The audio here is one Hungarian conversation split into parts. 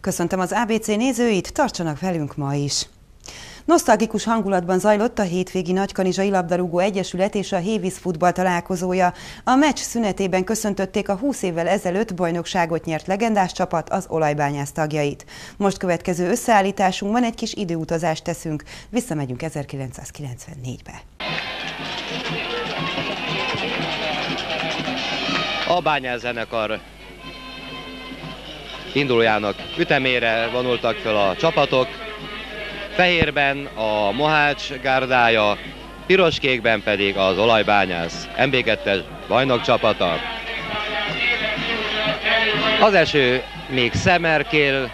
Köszöntöm az ABC nézőit, tartsanak velünk ma is! Nosztalgikus hangulatban zajlott a hétvégi Nagykanizsai Labdarúgó Egyesület és a Hévíz futball találkozója. A meccs szünetében köszöntötték a 20 évvel ezelőtt bajnokságot nyert legendás csapat, az Olajbányász tagjait. Most következő összeállításunkban egy kis időutazást teszünk, visszamegyünk 1994-be. A Bányász zenekar indulójának ütemére vonultak fel a csapatok. Fehérben a Mohács gárdája, piros-kékben pedig az Olajbányász MB2-es bajnok csapata. Az eső még szemerkél,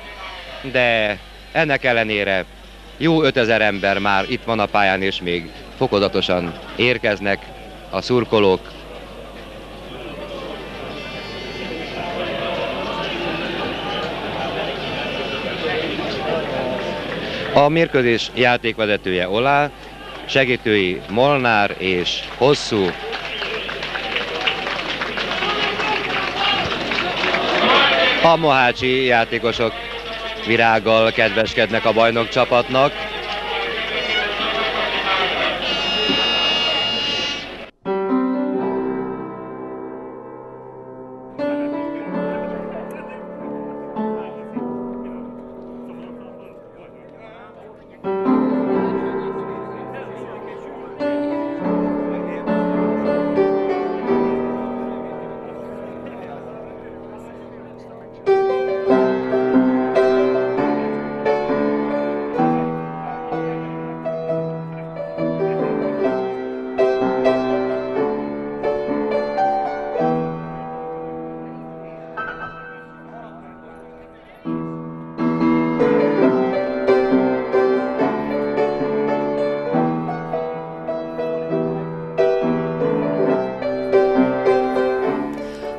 de ennek ellenére jó 5000 ember már itt van a pályán, és még fokozatosan érkeznek a szurkolók. A mérkőzés játékvezetője Olá, segítői Molnár és Hosszú. A mohácsi játékosok virággal kedveskednek a bajnok csapatnak.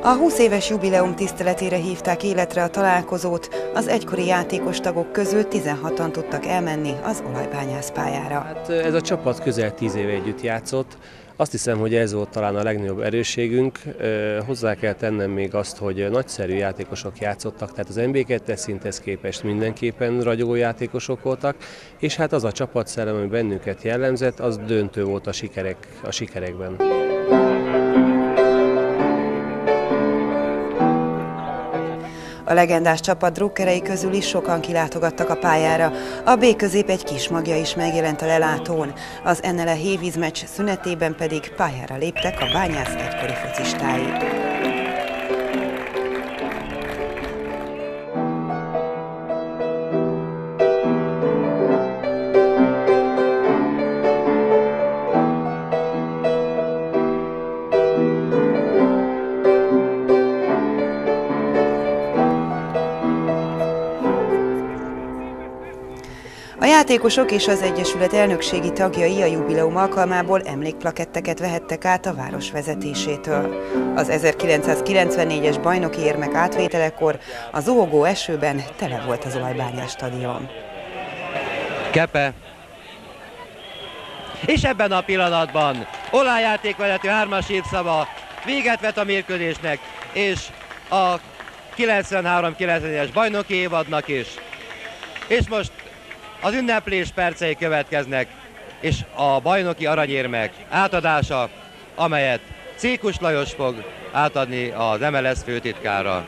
A 20 éves jubileum tiszteletére hívták életre a találkozót, az egykori játékos tagok közül 16-an tudtak elmenni az Olajbányász pályára. Hát ez a csapat közel 10 éve együtt játszott. Azt hiszem, hogy ez volt talán a legnagyobb erősségünk. Hozzá kell tennem még azt, hogy nagyszerű játékosok játszottak, tehát az MB2-es szinthez képest mindenképpen ragyogó játékosok voltak, és hát az a csapatszellem, ami bennünket jellemzett, az döntő volt a sikerekben. A legendás csapat drukkerei közül is sokan kilátogattak a pályára. A B közép egy kis magja is megjelent a lelátón. Az NLE Hévíz meccs szünetében pedig pályára léptek a Bányász egykori focistái. A játékosok és az Egyesület elnökségi tagjai a jubileum alkalmából emlékplaketteket vehettek át a város vezetésétől. Az 1994-es bajnoki érmek átvételekor a zuhogó esőben tele volt az Olajbányász stadion. Kepe. És ebben a pillanatban Olá játékvezető 3-as évszava véget vet a mérkőzésnek, és a 93-90-es bajnoki évadnak is. És most az ünneplés percei következnek, és a bajnoki aranyérmek átadása, amelyet Cékus Lajos fog átadni az MLS főtitkára.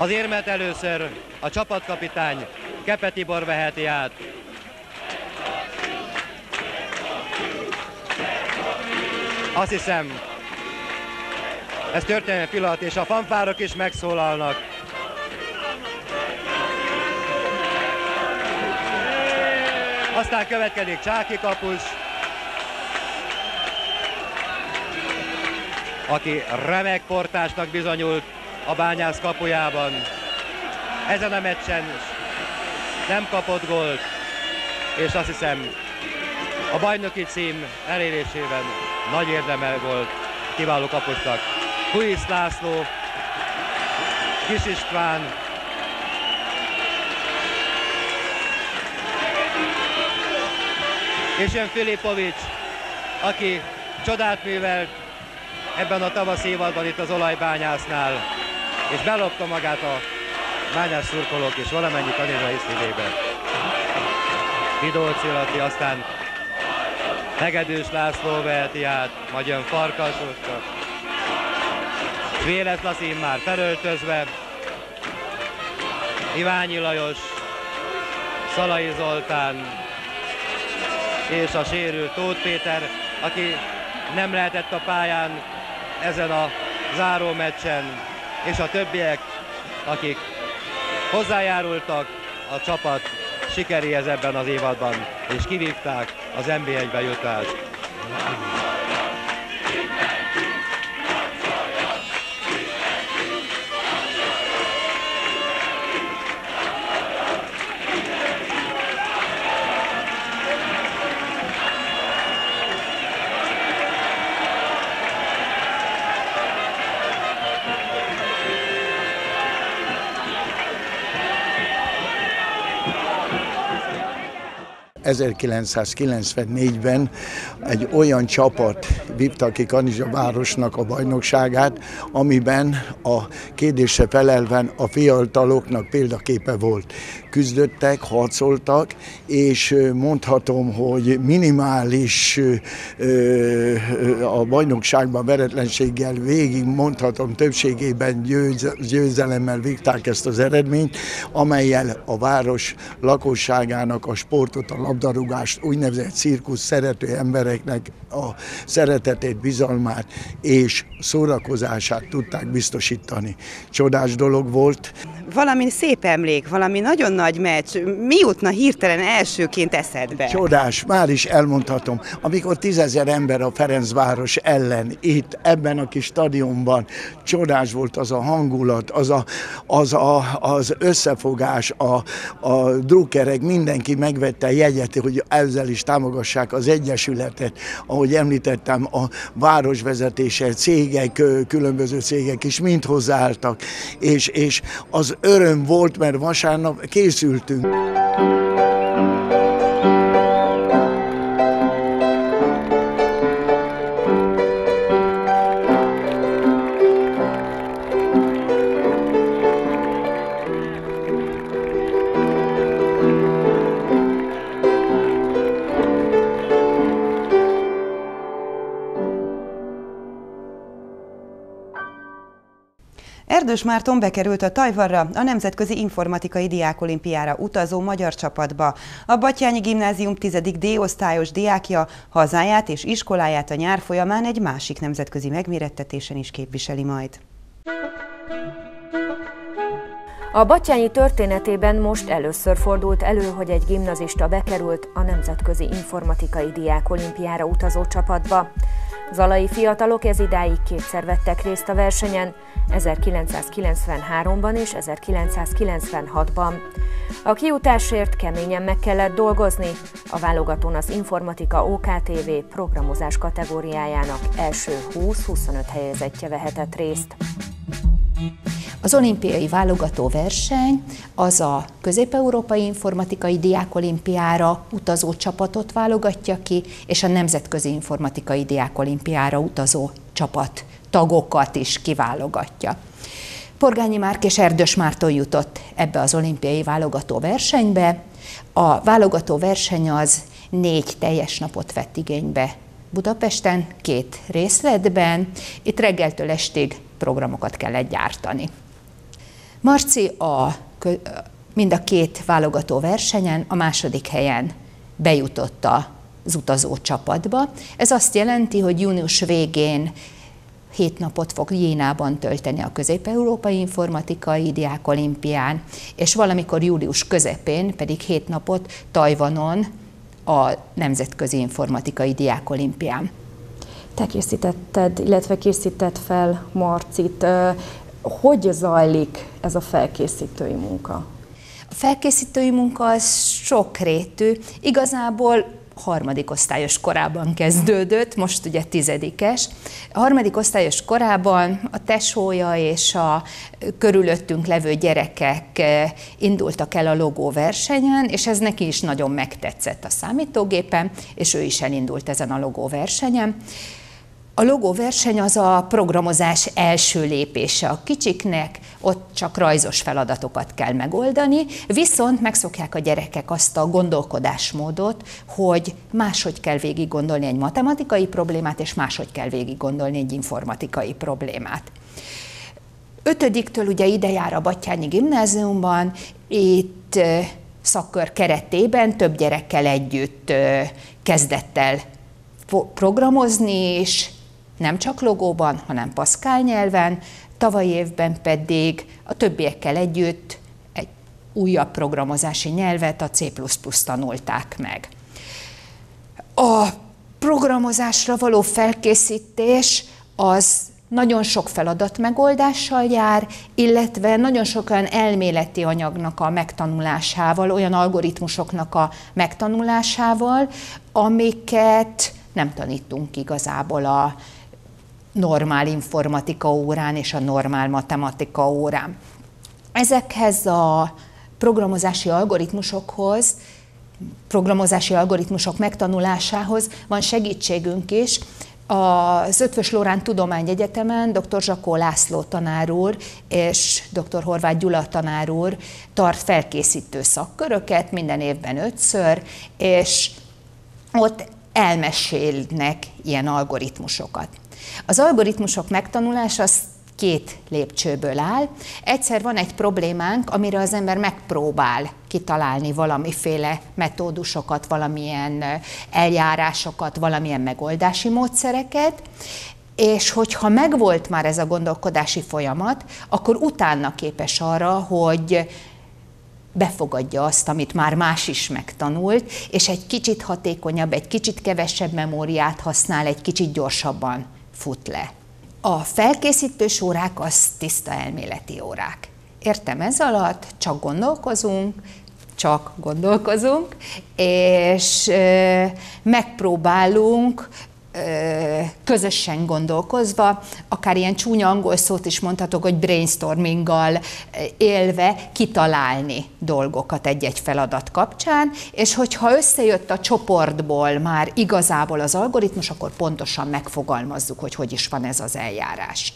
Az érmet először a csapatkapitány Kepe Tibor veheti át. Azt hiszem, ez történelmi pillanat, és a fanfárok is megszólalnak. Aztán következik Csáki kapus, aki remek portásnak bizonyult a Bányász kapujában. Ezen a meccsen nem kapott gólt, és azt hiszem a bajnoki cím elérésében nagy érdeme volt kiváló kapusnak. Huisz László, Kis István, és jön Filipovics, aki csodát művelt ebben a tavaszi évadban itt az Olajbányásznál, és belopta magát a bányász szurkolók és valamennyi kanizsai szívébe. Vidóci Laci, aztán Hegedűs László veheti át, majd jön Farkas Oskar. Vélet Laci már felöltözve, Iványi Lajos, Szalai Zoltán és a sérült Tóth Péter, aki nem lehetett a pályán ezen a záró meccsen, és a többiek, akik hozzájárultak a csapat sikeréhez ebben az évadban, és kivívták az NB1-be jutást. ...1994-ben egy olyan csapat vívta ki Kanizsavárosnak a bajnokságát, amiben a kérdésre felelven a fiataloknak példaképe volt. Küzdöttek, harcoltak, és mondhatom, hogy minimális a bajnokságban veretlenséggel végig, mondhatom többségében győzelemmel vívták ezt az eredményt, amellyel a város lakosságának a sportot, a labdarúgást, úgynevezett cirkusz szerető embereknek a szeretetét, bizalmát és szórakozását tudták biztosítani. Csodás dolog volt. Valami szép emlék, valami nagyon nagy meccs. Mi jutna hirtelen elsőként eszedbe? Csodás, már is elmondhatom. Amikor 10 000 ember a Ferencváros ellen, itt, ebben a kis stadionban, csodás volt az a hangulat, az összefogás, a drukkerek, mindenki megvette jegyet, hogy ezzel is támogassák az Egyesületet. Ahogy említettem, a városvezetése, cégek, különböző cégek is mind hozzáálltak, és az öröm volt, mert vasárnap készültünk. Erdős Márton bekerült a Tajvanra, a Nemzetközi Informatikai Diákolimpiára utazó magyar csapatba. A Batthyány Gimnázium 10. D-osztályos diákja hazáját és iskoláját a nyár folyamán egy másik nemzetközi megmérettetésen is képviseli majd. A Batthyányi történetében most először fordult elő, hogy egy gimnazista bekerült a Nemzetközi Informatikai Diákolimpiára utazó csapatba. Zalai fiatalok ezidáig kétszer vettek részt a versenyen, 1993-ban és 1996-ban. A kijutásért keményen meg kellett dolgozni, a válogatón az informatika OKTV programozás kategóriájának első 20-25 helyezettje vehetett részt. Az olimpiai válogató verseny az a Közép-Európai Informatikai Diákolimpiára utazó csapatot válogatja ki, és a Nemzetközi Informatikai Diákolimpiára utazó csapat tagokat is kiválogatja. Porgányi Márk és Erdős Márton jutott ebbe az olimpiai válogató versenybe. A válogató verseny az 4 teljes napot vett igénybe Budapesten, 2 részletben. Itt reggeltől estig programokat kellett gyártani. Marci mind a két válogató versenyen a második helyen bejutott az utazó csapatba. Ez azt jelenti, hogy június végén 7 napot fog Jénában tölteni a Közép-Európai Informatikai Diákolimpián, és valamikor július közepén pedig 7 napot Tajvanon a Nemzetközi Informatikai Diákolimpián. Te készítetted, illetve készített fel Marcit. Hogy zajlik ez a felkészítői munka? A felkészítői munka az sokrétű. Igazából harmadikosztályos korában kezdődött, most ugye 10-es. A harmadikosztályos korában a tesója és a körülöttünk levő gyerekek indultak el a logóversenyen, és ez neki is nagyon megtetszett a számítógépen, és ő is elindult ezen a logóversenyen. A logóverseny az a programozás első lépése a kicsiknek, ott csak rajzos feladatokat kell megoldani, viszont megszokják a gyerekek azt a gondolkodásmódot, hogy máshogy kell végig gondolni egy matematikai problémát, és máshogy kell végig gondolni egy informatikai problémát. 5-től ugye ide jár a Batthyány Gimnáziumban, itt szakkör keretében több gyerekkel együtt kezdett el programozni is, nem csak logóban, hanem Pascal nyelven, tavalyi évben pedig a többiekkel együtt egy újabb programozási nyelvet, a C++-t tanulták meg. A programozásra való felkészítés az nagyon sok feladatmegoldással jár, illetve nagyon sok olyan elméleti anyagnak a megtanulásával, olyan algoritmusoknak a megtanulásával, amiket nem tanítunk igazából a normál informatika órán és a normál matematika órán. Ezekhez a programozási algoritmusok megtanulásához van segítségünk is. Az Eötvös Loránd Tudományegyetemen dr. Zsakó László tanár úr és dr. Horváth Gyula tanár úr tart felkészítő szakköröket minden évben 5-ször, és ott elmesélnek ilyen algoritmusokat. Az algoritmusok megtanulása az 2 lépcsőből áll. Egyszer van egy problémánk, amire az ember megpróbál kitalálni valamiféle metódusokat, valamilyen eljárásokat, valamilyen megoldási módszereket, és hogyha megvolt már ez a gondolkodási folyamat, akkor utána képes arra, hogy befogadja azt, amit már más is megtanult, és egy kicsit hatékonyabb, egy kicsit kevesebb memóriát használ, egy kicsit gyorsabban fut le. A felkészítős órák az tiszta elméleti órák. Értem ez alatt, csak gondolkozunk, és megpróbálunk közösen gondolkozva, akár ilyen csúnya angol szót is mondhatok, hogy brainstorminggal élve kitalálni dolgokat egy-egy feladat kapcsán, és hogyha összejött a csoportból már igazából az algoritmus, akkor pontosan megfogalmazzuk, hogy is van ez az eljárás.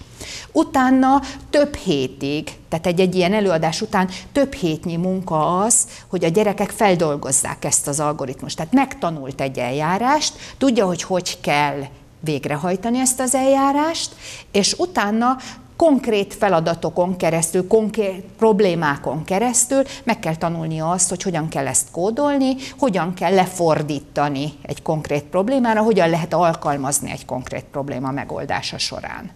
Utána több hétig, tehát egy ilyen előadás után több hétnyi munka az, hogy a gyerekek feldolgozzák ezt az algoritmust. Tehát megtanult egy eljárást, tudja, hogy kell végrehajtani ezt az eljárást, és utána konkrét feladatokon keresztül, konkrét problémákon keresztül meg kell tanulnia azt, hogy hogyan kell ezt kódolni, hogyan kell lefordítani egy konkrét problémára, hogyan lehet alkalmazni egy konkrét probléma megoldása során.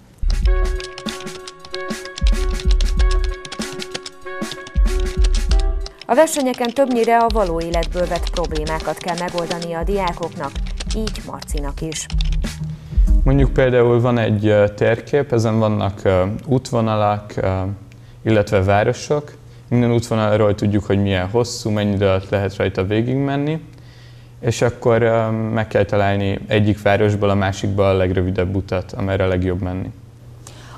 A versenyeken többnyire a való életből vett problémákat kell megoldani a diákoknak, így Marcinak is. Mondjuk például van egy térkép, ezen vannak útvonalak, illetve városok. Minden útvonalról tudjuk, hogy milyen hosszú, mennyi idő alatt lehet rajta végigmenni, és akkor meg kell találni egyik városból a másikba a legrövidebb utat, amerre a legjobb menni.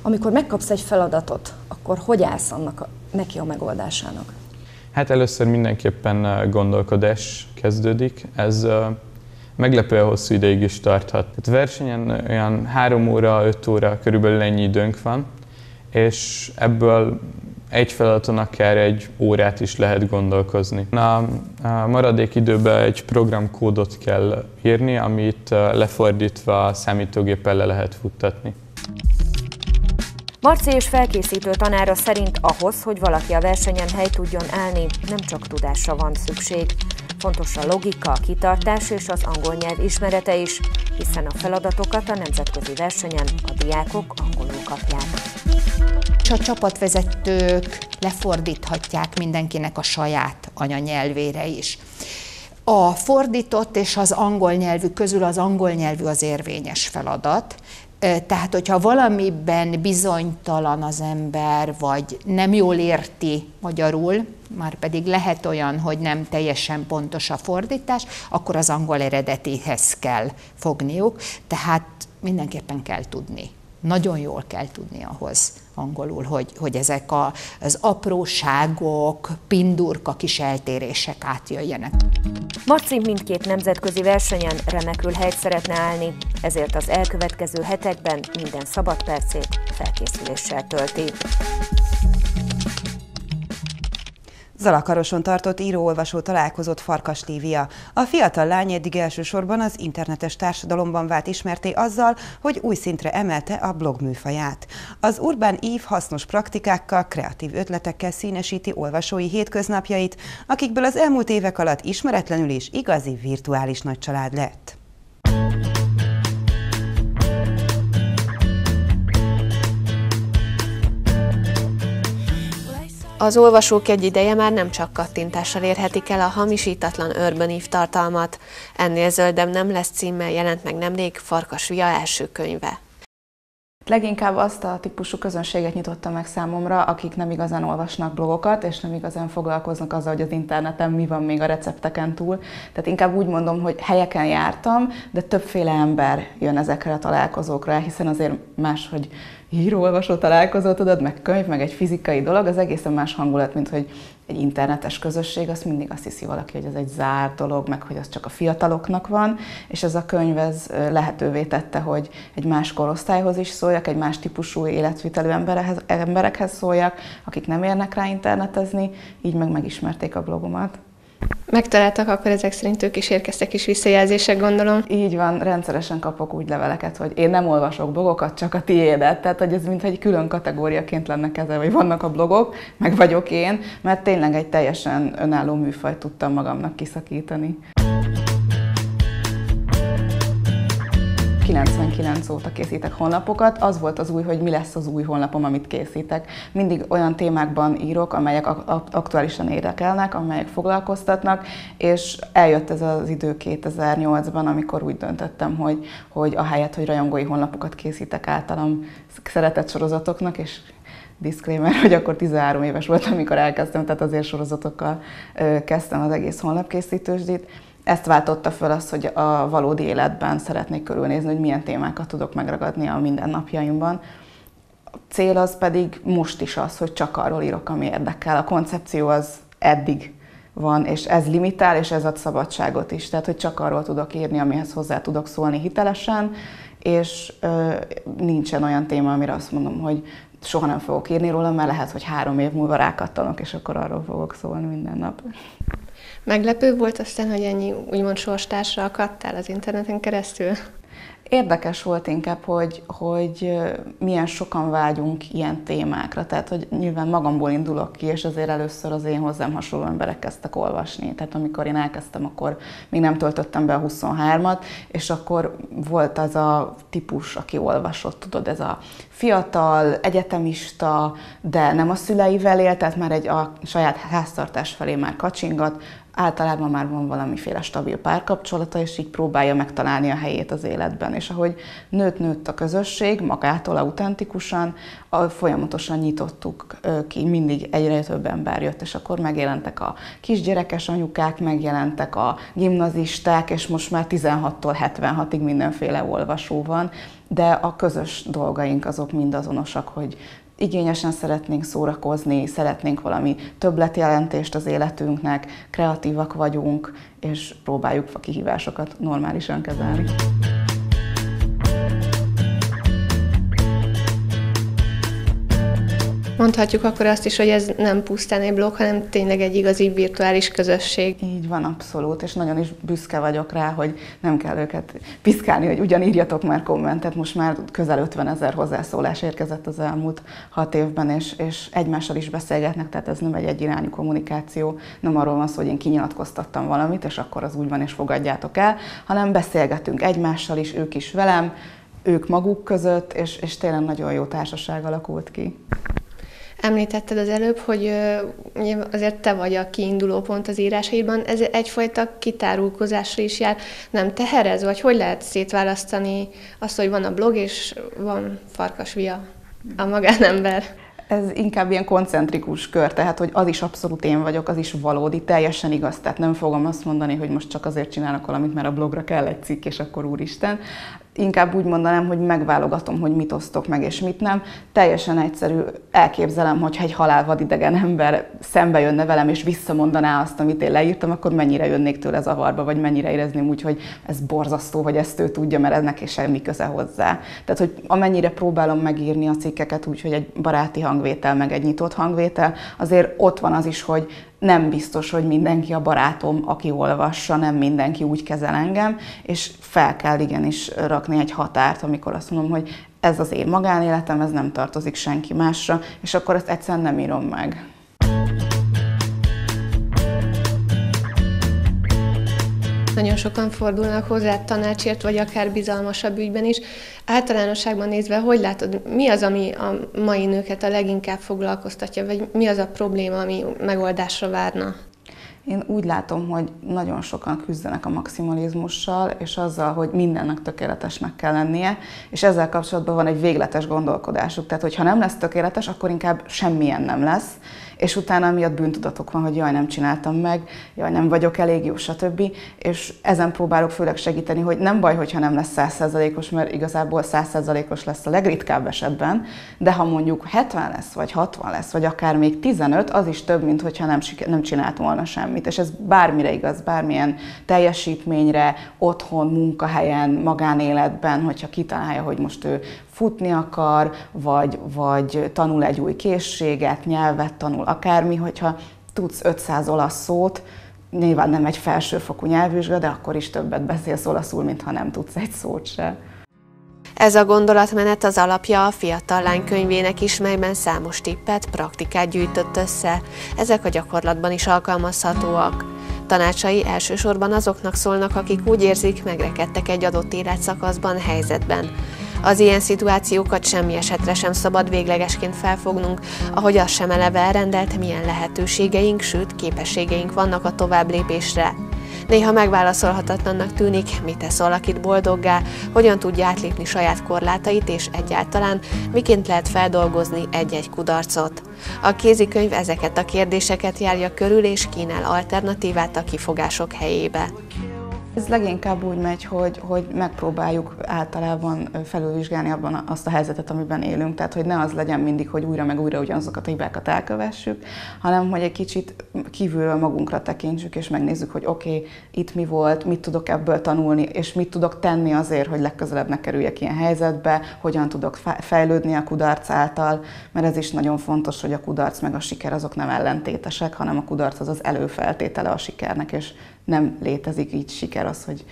Amikor megkapsz egy feladatot, akkor hogy állsz neki a megoldásának? Hát először mindenképpen gondolkodás kezdődik. Ez meglepően hosszú ideig is tarthat. A versenyen olyan 3 óra, 5 óra körülbelül ennyi időnk van, és ebből egy feladaton akár egy órát is lehet gondolkozni. A maradék időben egy programkódot kell írni, amit lefordítva a számítógéppel le lehet futtatni. Marci és felkészítő tanára szerint ahhoz, hogy valaki a versenyen helyt tudjon állni, nem csak tudásra van szükség. Fontos a logika, a kitartás és az angol nyelv ismerete is, hiszen a feladatokat a nemzetközi versenyen a diákok angolul kapják. A csapatvezetők lefordíthatják mindenkinek a saját anyanyelvére is. A fordított és az angol nyelvű közül az angol nyelvű az érvényes feladat. Tehát, hogyha valamiben bizonytalan az ember, vagy nem jól érti magyarul, már pedig lehet olyan, hogy nem teljesen pontos a fordítás, akkor az angol eredetihez kell fogniuk, tehát mindenképpen kell tudni. Nagyon jól kell tudni ahhoz angolul, hogy ezek az apróságok, pindurka kis eltérések átjöjjenek. Marci mindkét nemzetközi versenyen remekül helyt szeretne állni, ezért az elkövetkező hetekben minden szabad percét felkészüléssel tölti. Zalakaroson tartott író-olvasó találkozott Farkas Lívia. A fiatal lány eddig elsősorban az internetes társadalomban vált ismertté azzal, hogy új szintre emelte a blog műfaját. Az Urbán Ív hasznos praktikákkal, kreatív ötletekkel színesíti olvasói hétköznapjait, akikből az elmúlt évek alatt ismeretlenül és igazi virtuális nagycsalád lett. Az olvasók egy ideje már nem csak kattintással érhetik el a hamisítatlan Urban Ív tartalmat. Ennél zöldebb nem lesz címmel jelent meg nemrég Farkas Via első könyve. Leginkább azt a típusú közönséget nyitotta meg számomra, akik nem igazán olvasnak blogokat, és nem igazán foglalkoznak azzal, hogy az interneten mi van még a recepteken túl. Tehát inkább úgy mondom, hogy helyeken jártam, de többféle ember jön ezekre a találkozókra, hiszen azért más, hogy író-olvasó találkozó, tudod, meg könyv, meg egy fizikai dolog, az egészen más hangulat, mint hogy egy internetes közösség, azt mindig azt hiszi valaki, hogy ez egy zárt dolog, meg hogy az csak a fiataloknak van, és ez a könyv ez lehetővé tette, hogy egy más korosztályhoz is szóljak, egy más típusú életvitelű emberekhez szóljak, akik nem érnek rá internetezni, így megismerték a blogomat. Megtaláltak, akkor ezek szerint ők is érkeztek is visszajelzések, gondolom. Így van, rendszeresen kapok úgy leveleket, hogy én nem olvasok blogokat, csak a tiédet. Tehát, hogy ez mintha egy külön kategóriaként lenne kezelve, hogy vannak a blogok, meg vagyok én, mert tényleg egy teljesen önálló műfajt tudtam magamnak kiszakítani. 99 óta készítek honlapokat, az volt az új, hogy mi lesz az új honlapom, amit készítek. Mindig olyan témákban írok, amelyek aktuálisan érdekelnek, amelyek foglalkoztatnak, és eljött ez az idő 2008-ban, amikor úgy döntöttem, hogy ahelyett, hogy rajongói honlapokat készítek általam szeretett sorozatoknak, és disclaimer, hogy akkor 13 éves voltam, amikor elkezdtem, tehát azért sorozatokkal kezdtem az egész honlapkészítősdit. Ezt váltotta föl az, hogy a valódi életben szeretnék körülnézni, hogy milyen témákat tudok megragadni a mindennapjaimban. A cél az pedig most is az, hogy csak arról írok, ami érdekel. A koncepció az eddig van, és ez limitál, és ez ad szabadságot is. Tehát, hogy csak arról tudok írni, amihez hozzá tudok szólni hitelesen, és nincsen olyan téma, amire azt mondom, hogy soha nem fogok írni róla, mert lehet, hogy 3 év múlva rákattanok, és akkor arról fogok szólni minden nap. Meglepő volt aztán, hogy ennyi úgymond sorstársra akadtál az interneten keresztül? Érdekes volt inkább, hogy milyen sokan vágyunk ilyen témákra. Tehát, hogy nyilván magamból indulok ki, és azért először az én hozzám hasonló emberek kezdtek olvasni. Tehát amikor én elkezdtem, akkor még nem töltöttem be a 23-at, és akkor volt az a típus, aki olvasott, tudod, ez a fiatal, egyetemista, de nem a szüleivel él, tehát már a saját háztartás felé már kacsingat, általában már van valamiféle stabil párkapcsolata, és így próbálja megtalálni a helyét az életben. És ahogy nőtt a közösség, magától autentikusan, folyamatosan nyitottuk ki, mindig egyre több ember jött, és akkor megjelentek a kisgyerekes anyukák, megjelentek a gimnazisták, és most már 16-tól 76-ig mindenféle olvasó van, de a közös dolgaink azok mind azonosak, hogy igényesen szeretnénk szórakozni, szeretnénk valami többletjelentést az életünknek, kreatívak vagyunk, és próbáljuk a kihívásokat normálisan kezelni. Mondhatjuk akkor azt is, hogy ez nem pusztán egy blog, hanem tényleg egy igazi virtuális közösség. Így van, abszolút, és nagyon is büszke vagyok rá, hogy nem kell őket piszkálni, hogy ugyan írjatok már kommentet. Most már közel 50 000 hozzászólás érkezett az elmúlt 6 évben, és egymással is beszélgetnek, tehát ez nem egy egyirányú kommunikáció, nem arról van szó, hogy én kinyilatkoztattam valamit, és akkor az úgy van, és fogadjátok el, hanem beszélgetünk egymással is, ők is velem, ők maguk között, és tényleg nagyon jó társaság alakult ki. Említetted az előbb, hogy azért te vagy a kiinduló pont az írásaidban, ez egyfajta kitárulkozásra is jár. Nem teherez, vagy hogy lehet szétválasztani azt, hogy van a blog és van Farkas Via, a magánember? Ez inkább ilyen koncentrikus kör, tehát hogy az is abszolút én vagyok, az is valódi, teljesen igaz, tehát nem fogom azt mondani, hogy most csak azért csinálok valamit, mert a blogra kell egy cikk, és akkor úristen. Inkább úgy mondanám, hogy megválogatom, hogy mit osztok meg, és mit nem. Teljesen egyszerű, elképzelem, hogyha egy halálvadidegen ember szembe jönne velem, és visszamondaná azt, amit én leírtam, akkor mennyire jönnék tőle zavarba, vagy mennyire érezném úgy, hogy ez borzasztó, hogy ezt ő tudja, mert ennek is semmi köze hozzá. Tehát, hogy amennyire próbálom megírni a cikkeket úgy, hogy egy baráti hangvétel, meg egy nyitott hangvétel, azért ott van az is, hogy nem biztos, hogy mindenki a barátom, aki olvassa, nem mindenki úgy kezel engem, és fel kell igenis rakni egy határt, amikor azt mondom, hogy ez az én magánéletem, ez nem tartozik senki másra, és akkor ezt egyszerűen nem írom meg. Nagyon sokan fordulnak hozzá tanácsért, vagy akár bizalmasabb ügyben is. Általánosságban nézve, hogy látod, mi az, ami a mai nőket a leginkább foglalkoztatja, vagy mi az a probléma, ami megoldásra várna? Én úgy látom, hogy nagyon sokan küzdenek a maximalizmussal, és azzal, hogy mindennek tökéletesnek kell lennie, és ezzel kapcsolatban van egy végletes gondolkodásuk. Tehát, hogy ha nem lesz tökéletes, akkor inkább semmilyen nem lesz, és utána miatt bűntudatok van, hogy jaj, nem csináltam meg, jaj, nem vagyok elég jó, stb. És ezen próbálok főleg segíteni, hogy nem baj, hogyha nem lesz 100%-os, mert igazából 100%-os lesz a legritkább esetben, de ha mondjuk 70 lesz, vagy 60 lesz, vagy akár még 15, az is több, mint hogyha nem csinált volna semmit. És ez bármire igaz, bármilyen teljesítményre, otthon, munkahelyen, magánéletben, hogyha kitalálja, hogy most ő futni akar, vagy tanul egy új készséget, nyelvet tanul, akármi, hogyha tudsz 500 olasz szót, nyilván nem egy felsőfokú nyelvvizsga, de akkor is többet beszélsz olaszul, mintha nem tudsz egy szót se. Ez a gondolatmenet az alapja a Fiatal Lány könyvének is, melyben számos tippet, praktikát gyűjtött össze. Ezek a gyakorlatban is alkalmazhatóak. Tanácsai elsősorban azoknak szólnak, akik úgy érzik, megrekedtek egy adott életszakaszban, helyzetben. Az ilyen szituációkat semmi esetre sem szabad véglegesként felfognunk, ahogy az sem eleve elrendelt, milyen lehetőségeink, sőt képességeink vannak a továbblépésre. Néha megválaszolhatatlannak tűnik, mit tesz valakit boldoggá, hogyan tudja átlépni saját korlátait, és egyáltalán miként lehet feldolgozni egy-egy kudarcot. A kézikönyv ezeket a kérdéseket járja körül, és kínál alternatívát a kifogások helyébe. Ez leginkább úgy megy, hogy megpróbáljuk általában felülvizsgálni abban azt a helyzetet, amiben élünk. Tehát, hogy ne az legyen mindig, hogy újra meg újra ugyanazokat a hibákat elkövessük, hanem hogy egy kicsit kívülről magunkra tekintsük, és megnézzük, hogy oké, itt mi volt, mit tudok ebből tanulni, és mit tudok tenni azért, hogy legközelebb ne kerüljek ilyen helyzetbe, hogyan tudok fejlődni a kudarc által, mert ez is nagyon fontos, hogy a kudarc meg a siker azok nem ellentétesek, hanem a kudarc az előfeltétele a sikernek, és nem létezik így siker az, hogy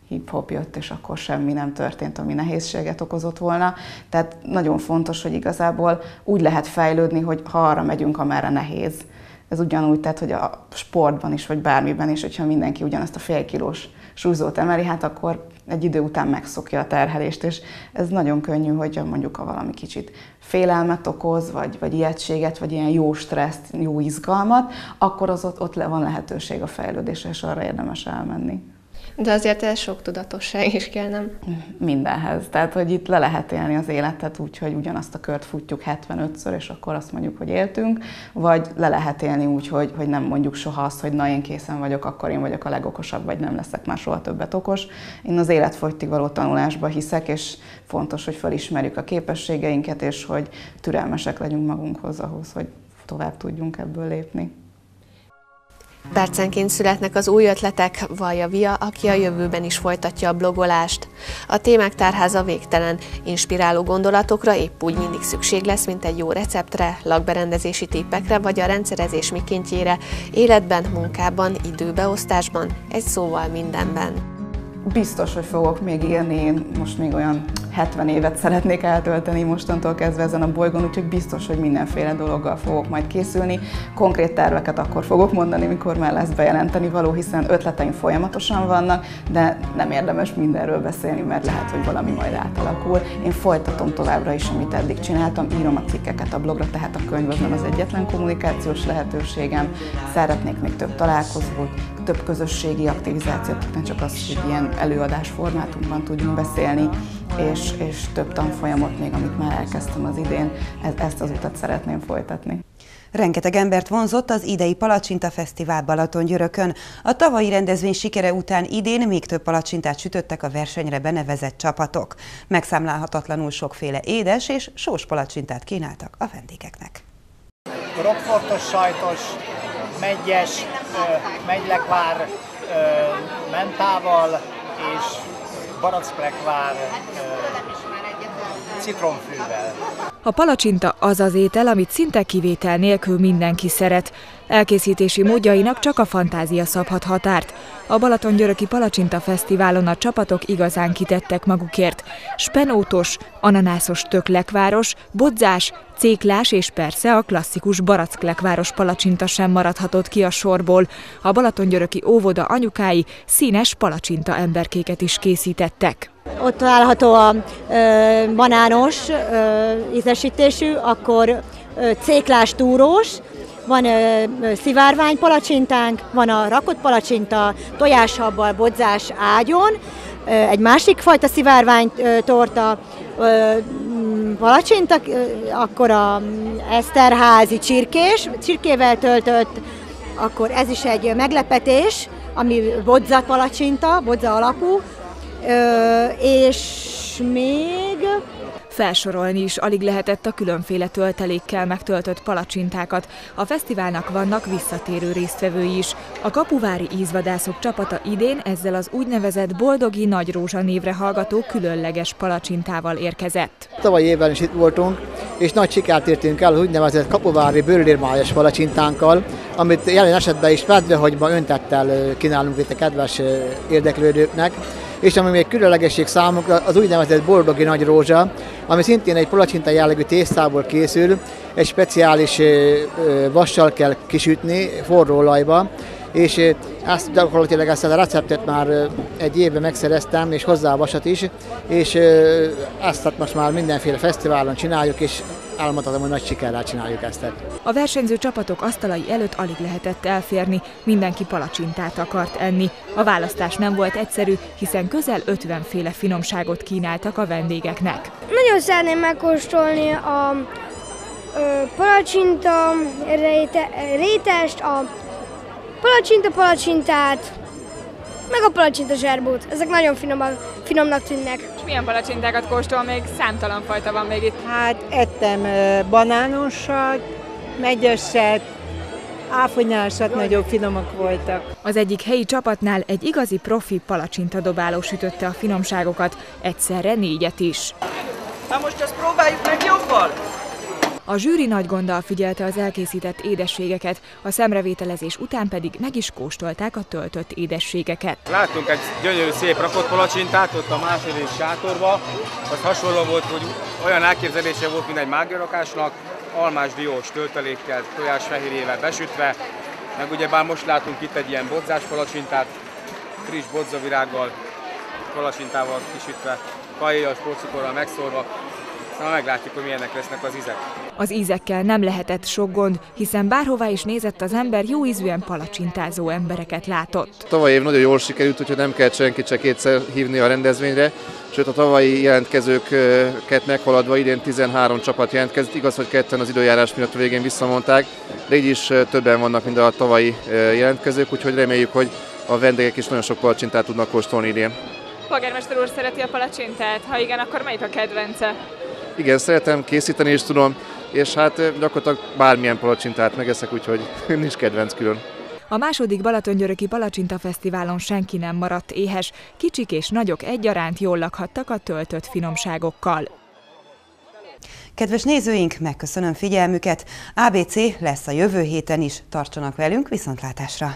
hip-hop jött, és akkor semmi nem történt, ami nehézséget okozott volna. Tehát nagyon fontos, hogy igazából úgy lehet fejlődni, hogy ha arra megyünk, amerre nehéz. Ez ugyanúgy, tehát, hogy a sportban is, vagy bármiben is, hogyha mindenki ugyanazt a fél kilós súlyzót emeli, hát akkor egy idő után megszokja a terhelést, és ez nagyon könnyű, hogyha mondjuk ha valami kicsit félelmet okoz, vagy ijegységet, vagy ilyen jó stresszt, jó izgalmat, akkor ott van lehetőség a fejlődésre, és arra érdemes elmenni. De azért ez sok tudatosság is kell, nem? Mindenhez. Tehát, hogy itt le lehet élni az életet úgy, hogy ugyanazt a kört futjuk 75-ször, és akkor azt mondjuk, hogy éltünk, vagy le lehet élni úgy, hogy nem mondjuk soha azt, hogy na, én készen vagyok, akkor én vagyok a legokosabb, vagy nem leszek már soha többet okos. Én az életfogytig való tanulásba hiszek, és fontos, hogy felismerjük a képességeinket, és hogy türelmesek legyünk magunkhoz ahhoz, hogy tovább tudjunk ebből lépni. Percenként születnek az új ötletek, vallja Via, aki a jövőben is folytatja a blogolást. A témák tárháza végtelen, inspiráló gondolatokra épp úgy mindig szükség lesz, mint egy jó receptre, lakberendezési tippekre vagy a rendszerezés mikéntjére, életben, munkában, időbeosztásban, egy szóval mindenben. Biztos, hogy fogok még élni, én most még olyan 70 évet szeretnék eltölteni mostantól kezdve ezen a bolygón, úgyhogy biztos, hogy mindenféle dologgal fogok majd készülni. Konkrét terveket akkor fogok mondani, mikor már lesz bejelenteni való, hiszen ötleteim folyamatosan vannak, de nem érdemes mindenről beszélni, mert lehet, hogy valami majd átalakul. Én folytatom továbbra is, amit eddig csináltam, írom a cikkeket a blogra, tehát a könyv az nem az egyetlen kommunikációs lehetőségem. Szeretnék még több találkozót, több közösségi aktivizációt, nem csak az, hogy ilyen előadás formátumban tudjunk beszélni, és több tanfolyamot még, amit már elkezdtem az idén, ezt az utat szeretném folytatni. Rengeteg embert vonzott az idei Palacsinta Fesztivál Balatongyörökön. A tavalyi rendezvény sikere után idén még több palacsintát sütöttek a versenyre benevezett csapatok. Megszámlálhatatlanul sokféle édes és sós palacsintát kínáltak a vendégeknek. Rockfortos, sajtos, meggyes, megylekvár mentával és barackklekvár citromfűvel. A palacsinta az az étel, amit szinte kivétel nélkül mindenki szeret. Elkészítési módjainak csak a fantázia szabhat határt. A Balatongyöröki Palacsinta Fesztiválon a csapatok igazán kitettek magukért. Spenótos, ananászos töklekváros, bodzás, céklás és persze a klasszikus barackklekváros palacsinta sem maradhatott ki a sorból. A balatongyöröki óvoda anyukái színes palacsinta emberkéket is készítettek. Ott található a banános ízesítésű, akkor céklás túrós, van szivárvány palacsintánk, van a rakott palacsinta tojáshabbal, bodzás ágyon, egy másik fajta szivárvány torta, palacsinta, akkor a eszterházi csirkével töltött, akkor ez is egy meglepetés, ami bodza palacsinta, bodza alapú, és még... Felsorolni is alig lehetett a különféle töltelékkel megtöltött palacsintákat. A fesztiválnak vannak visszatérő résztvevői is. A kapuvári ízvadászok csapata idén ezzel az úgynevezett Boldogi Nagy Rózsa névre hallgató különleges palacsintával érkezett. Tavalyi évben is itt voltunk, és nagy sikert értünk el az úgynevezett kapuvári bőrlérmájas palacsintánkkal, amit jelen esetben is medvehagyma öntettel kínálunk itt a kedves érdeklődőknek. És ami még különlegesség számunkra, az úgynevezett Boldogi Nagy Rózsa, ami szintén egy palacsinta jellegű tésztából készül, egy speciális vassal kell kisütni forró olajba, és gyakorlatilag ezt a receptet már egy éve megszereztem, és hozzá a vasat is, és ezt most már mindenféle fesztiválon csináljuk, és elmondhatom, hogy nagy sikerrel csináljuk ezt. A versenyző csapatok asztalai előtt alig lehetett elférni, mindenki palacsintát akart enni. A választás nem volt egyszerű, hiszen közel 50 féle finomságot kínáltak a vendégeknek. Nagyon szeretném megkóstolni a palacsinta rétest, a palacsintát, meg a palacsinta zserbót. Ezek nagyon finomnak tűnnek. És milyen palacsintákat kóstol? Még számtalan fajta van még itt. Hát ettem banánosat, megyeset, áfonyásat, nagyon finomak voltak. Az egyik helyi csapatnál egy igazi profi palacsintadobáló sütötte a finomságokat, egyszerre 4 is. Na most ezt próbáljuk meg jobban! A zsűri nagy gonddal figyelte az elkészített édességeket, a szemrevételezés után pedig meg is kóstolták a töltött édességeket. Láttunk egy gyönyörű szép rakott palacsintát ott a második sátorba, az hasonló volt, hogy olyan elképzelése volt, mint egy mágiarakásnak, almás diós töltelékkel, tojásfehérjével besütve, meg ugyebár most látunk itt egy ilyen bodzás palacsintát, friss bodzavirággal, palacsintával kisütve, kajéjas porcukorral megszórva. Szóval meglátjuk, hogy milyenek lesznek az ízek. Az ízekkel nem lehetett sok gond, hiszen bárhová is nézett az ember, jó ízűen palacsintázó embereket látott. Tavaly év nagyon jól sikerült, úgyhogy nem kellett senkit csak kétszer hívni a rendezvényre, sőt a tavalyi jelentkezőket meghaladva idén 13 csapat jelentkezett, igaz, hogy ketten az időjárás miatt a végén visszamondták, de így is többen vannak, mint a tavalyi jelentkezők, úgyhogy reméljük, hogy a vendégek is nagyon sok palacsintát tudnak kóstolni idén. Polgármester úr szereti a palacsintát? Ha igen, akkor melyik a kedvence? Igen, szeretem, készíteni is tudom, és hát gyakorlatilag bármilyen palacsintát megeszek, úgyhogy nincs kedvenc külön. A A második Balatongyöröki Palacsinta Fesztiválon senki nem maradt éhes, kicsik és nagyok egyaránt jól lakhattak a töltött finomságokkal. Kedves nézőink, megköszönöm figyelmüket. ABC lesz a jövő héten is, tartsanak velünk, viszontlátásra!